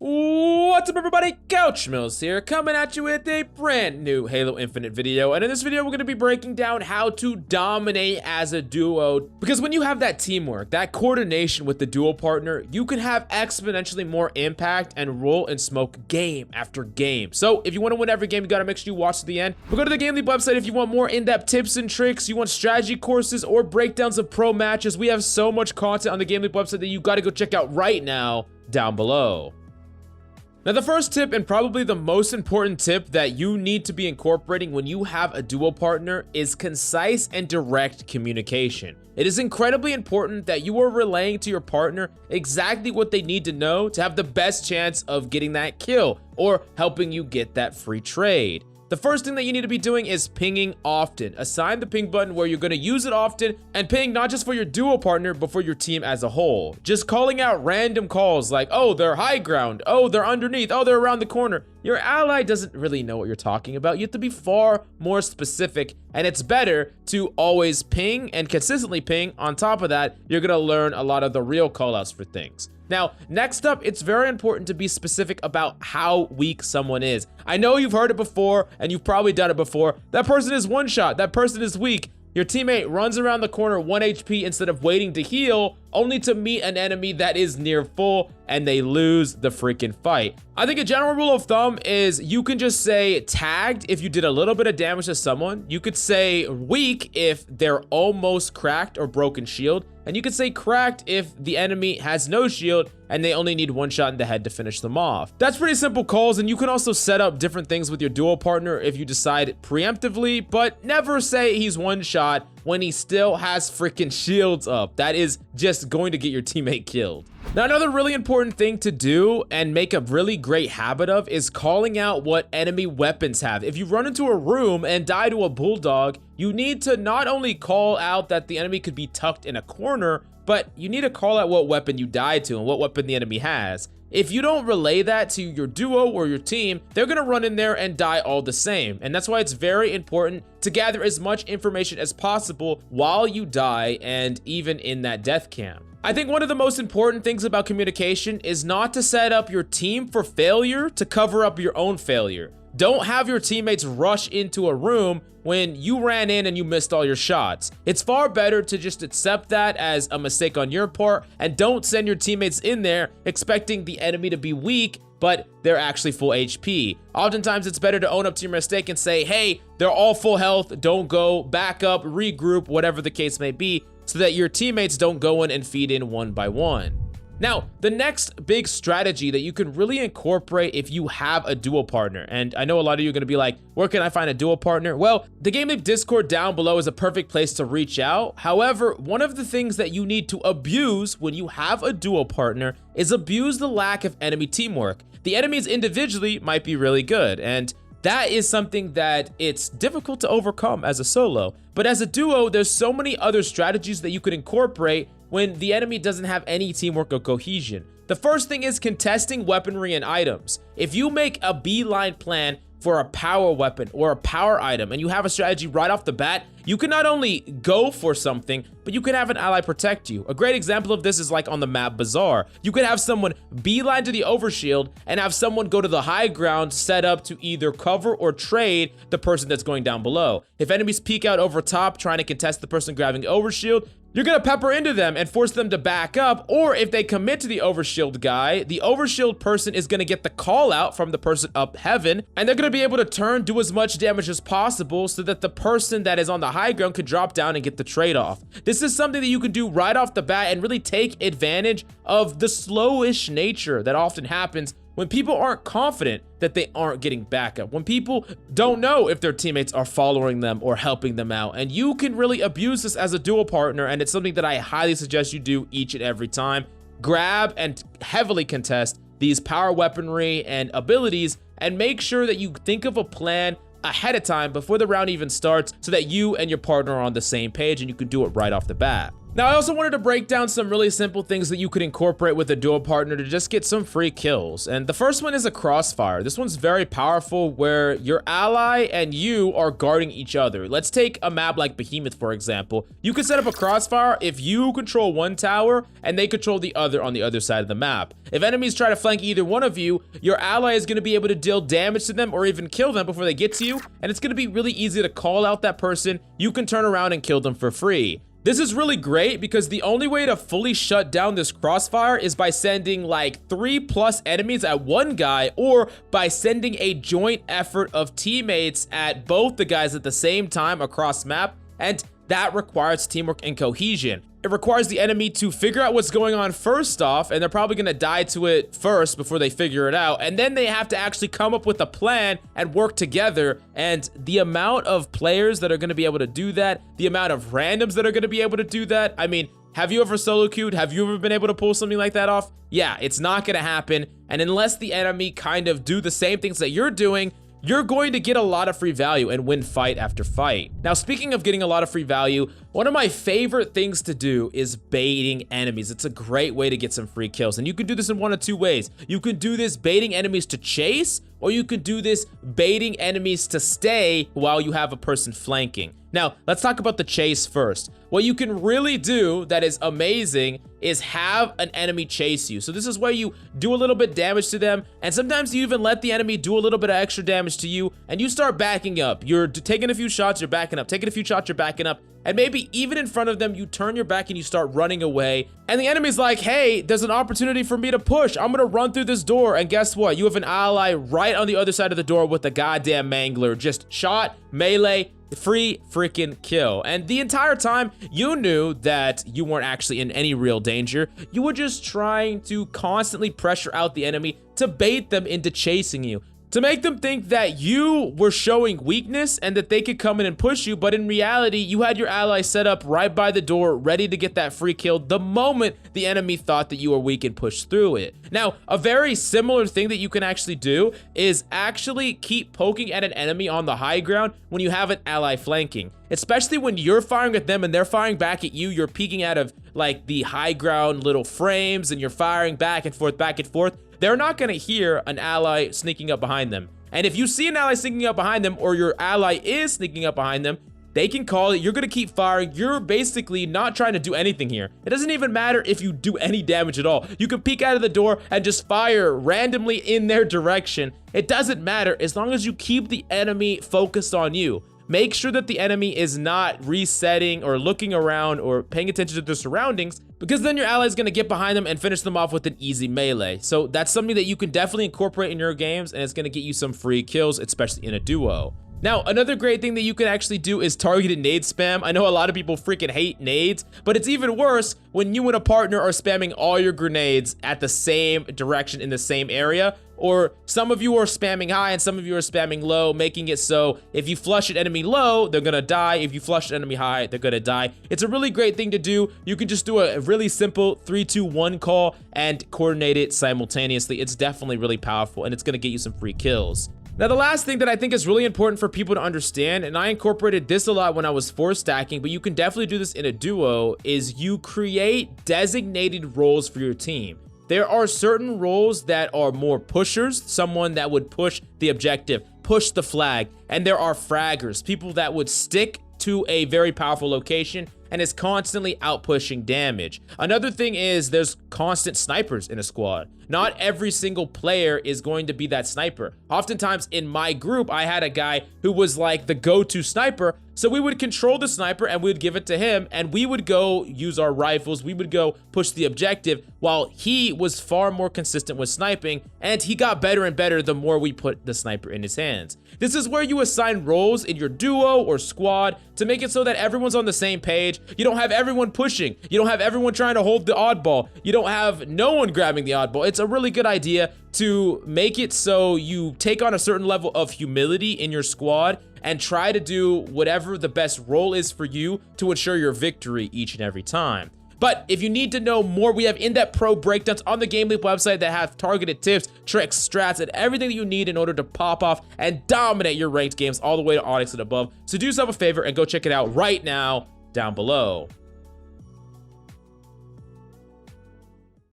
What's up everybody, Couch Mills here, coming at you with a brand new Halo Infinite video. And in this video, we're going to be breaking down how to dominate as a duo. Because when you have that teamwork, that coordination with the duo partner, you can have exponentially more impact and roll and smoke game after game. So if you want to win every game, you got to make sure you watch to the end. But go to the GameLeap website if you want more in-depth tips and tricks, you want strategy courses or breakdowns of pro matches. We have so much content on the GameLeap website that you got to go check out right now down below. Now, the first tip, and probably the most important tip that you need to be incorporating when you have a duo partner, is concise and direct communication. It is incredibly important that you are relaying to your partner exactly what they need to know to have the best chance of getting that kill or helping you get that free trade. The first thing that you need to be doing is pinging often. Assign the ping button where you're going to use it often, and ping not just for your duo partner, but for your team as a whole. Just calling out random calls like, oh, they're high ground, oh, they're underneath, oh, they're around the corner. Your ally doesn't really know what you're talking about. You have to be far more specific, and it's better to always ping and consistently ping. On top of that, you're going to learn a lot of the real callouts for things. Now, next up, it's very important to be specific about how weak someone is. I know you've heard it before, and you've probably done it before. That person is one shot. That person is weak. Your teammate runs around the corner 1 HP instead of waiting to heal, only to meet an enemy that is near full, and they lose the freaking fight. I think a general rule of thumb is you can just say tagged if you did a little bit of damage to someone. You could say weak if they're almost cracked or broken shield. And you could say cracked if the enemy has no shield and they only need one shot in the head to finish them off. That's pretty simple calls, and you can also set up different things with your duo partner if you decide preemptively, but never say he's one shot when he still has freaking shields up. That is just going to get your teammate killed. Now, another really important thing to do and make a really great habit of is calling out what enemy weapons have. If you run into a room and die to a bulldog, you need to not only call out that the enemy could be tucked in a corner, but you need to call out what weapon you died to and what weapon the enemy has. If you don't relay that to your duo or your team, they're gonna run in there and die all the same. And that's why it's very important to gather as much information as possible while you die and even in that death cam. I think one of the most important things about communication is not to set up your team for failure to cover up your own failure. Don't have your teammates rush into a room when you ran in and you missed all your shots. It's far better to just accept that as a mistake on your part, and don't send your teammates in there expecting the enemy to be weak, but they're actually full HP. Oftentimes, it's better to own up to your mistake and say, hey, they're all full health, don't go, back up, regroup, whatever the case may be, so that your teammates don't go in and feed in one by one. Now, the next big strategy that you can really incorporate if you have a duo partner, and I know a lot of you are going to be like, where can I find a duo partner? Well, the GameLeap Discord down below is a perfect place to reach out. However, one of the things that you need to abuse when you have a duo partner is abuse the lack of enemy teamwork. The enemies individually might be really good, and that is something that it's difficult to overcome as a solo. But as a duo, there's so many other strategies that you could incorporate when the enemy doesn't have any teamwork or cohesion. The first thing is contesting weaponry and items. If you make a beeline plan for a power weapon or a power item and you have a strategy right off the bat, you can not only go for something, but you can have an ally protect you. A great example of this is like on the map Bazaar. You could have someone beeline to the overshield and have someone go to the high ground set up to either cover or trade the person that's going down below. If enemies peek out over top trying to contest the person grabbing overshield, you're gonna pepper into them and force them to back up, or if they commit to the overshield guy, the overshield person is gonna get the call out from the person up heaven, and they're gonna be able to turn, do as much damage as possible so that the person that is on the high ground could drop down and get the trade off. This is something that you can do right off the bat and really take advantage of the slowish nature that often happens when people aren't confident that they aren't getting backup, when people don't know if their teammates are following them or helping them out. And you can really abuse this as a dual partner, and it's something that I highly suggest you do each and every time. Grab and heavily contest these power weaponry and abilities, and make sure that you think of a plan ahead of time before the round even starts so that you and your partner are on the same page and you can do it right off the bat. Now, I also wanted to break down some really simple things that you could incorporate with a duo partner to just get some free kills. And the first one is a Crossfire. This one's very powerful where your ally and you are guarding each other. Let's take a map like Behemoth, for example. You could set up a Crossfire if you control one tower and they control the other on the other side of the map. If enemies try to flank either one of you, your ally is going to be able to deal damage to them or even kill them before they get to you. And it's going to be really easy to call out that person. You can turn around and kill them for free. This is really great because the only way to fully shut down this Crossfire is by sending like 3+ enemies at one guy, or by sending a joint effort of teammates at both the guys at the same time across map, and that requires teamwork and cohesion. It requires the enemy to figure out what's going on first off, and they're probably going to die to it first before they figure it out. And then they have to actually come up with a plan and work together. And the amount of players that are going to be able to do that, the amount of randoms that are going to be able to do that. I mean, have you ever solo queued? Have you ever been able to pull something like that off? Yeah, it's not going to happen. And unless the enemy kind of do the same things that you're doing, you're going to get a lot of free value and win fight after fight. Now, speaking of getting a lot of free value, one of my favorite things to do is baiting enemies. It's a great way to get some free kills, and you can do this in one of two ways. You can do this baiting enemies to chase, or you could do this baiting enemies to stay while you have a person flanking. Now, let's talk about the chase first. What you can really do that is amazing is have an enemy chase you. So this is where you do a little bit damage to them, and sometimes you even let the enemy do a little bit of extra damage to you, and you start backing up. You're taking a few shots, you're backing up, taking a few shots, you're backing up, and maybe even in front of them, you turn your back and you start running away, and the enemy's like, hey, there's an opportunity for me to push. I'm gonna run through this door, and guess what? You have an ally right on the other side of the door with a goddamn mangler. Just shot, melee, free freaking kill. And the entire time you knew that you weren't actually in any real danger. You were just trying to constantly pressure out the enemy to bait them into chasing you, to make them think that you were showing weakness and that they could come in and push you. But in reality, you had your ally set up right by the door, ready to get that free kill the moment the enemy thought that you were weak and pushed through it. Now, a very similar thing that you can actually do is actually keep poking at an enemy on the high ground when you have an ally flanking. Especially when you're firing at them and they're firing back at you, you're peeking out of like the high ground little frames and you're firing back and forth, back and forth. They're not going to hear an ally sneaking up behind them. And if you see an ally sneaking up behind them, or your ally is sneaking up behind them, they can call it. You're going to keep firing. You're basically not trying to do anything here. It doesn't even matter if you do any damage at all. You can peek out of the door and just fire randomly in their direction. It doesn't matter as long as you keep the enemy focused on you. Make sure that the enemy is not resetting or looking around or paying attention to their surroundings, because then your ally is going to get behind them and finish them off with an easy melee. So that's something that you can definitely incorporate in your games, and it's going to get you some free kills, especially in a duo. Now, another great thing that you can actually do is targeted nade spam. I know a lot of people freaking hate nades, but it's even worse when you and a partner are spamming all your grenades at the same direction in the same area. Or some of you are spamming high and some of you are spamming low, making it so if you flush an enemy low, they're gonna die. If you flush an enemy high, they're gonna die. It's a really great thing to do. You can just do a really simple 3-2-1 call and coordinate it simultaneously. It's definitely really powerful, and it's gonna get you some free kills. Now, the last thing that I think is really important for people to understand, and I incorporated this a lot when I was 4-stacking, but you can definitely do this in a duo, is you create designated roles for your team. There are certain roles that are more pushers, someone that would push the objective, push the flag, and there are fraggers, people that would stick to a very powerful location and is constantly out pushing damage. Another thing is there's constant snipers in a squad. Not every single player is going to be that sniper. Oftentimes in my group, I had a guy who was like the go-to sniper. So we would control the sniper and we would give it to him, and we would go use our rifles. We would go push the objective while he was far more consistent with sniping, and he got better and better the more we put the sniper in his hands. This is where you assign roles in your duo or squad to make it so that everyone's on the same page. You don't have everyone pushing. You don't have everyone trying to hold the oddball. You don't have no one grabbing the oddball. It's a really good idea to make it so you take on a certain level of humility in your squad and try to do whatever the best role is for you to ensure your victory each and every time. But if you need to know more, we have in-depth pro breakdowns on the GameLeap website that have targeted tips, tricks, strats, and everything that you need in order to pop off and dominate your ranked games all the way to ONYX and above. So do yourself a favor and go check it out right now down below.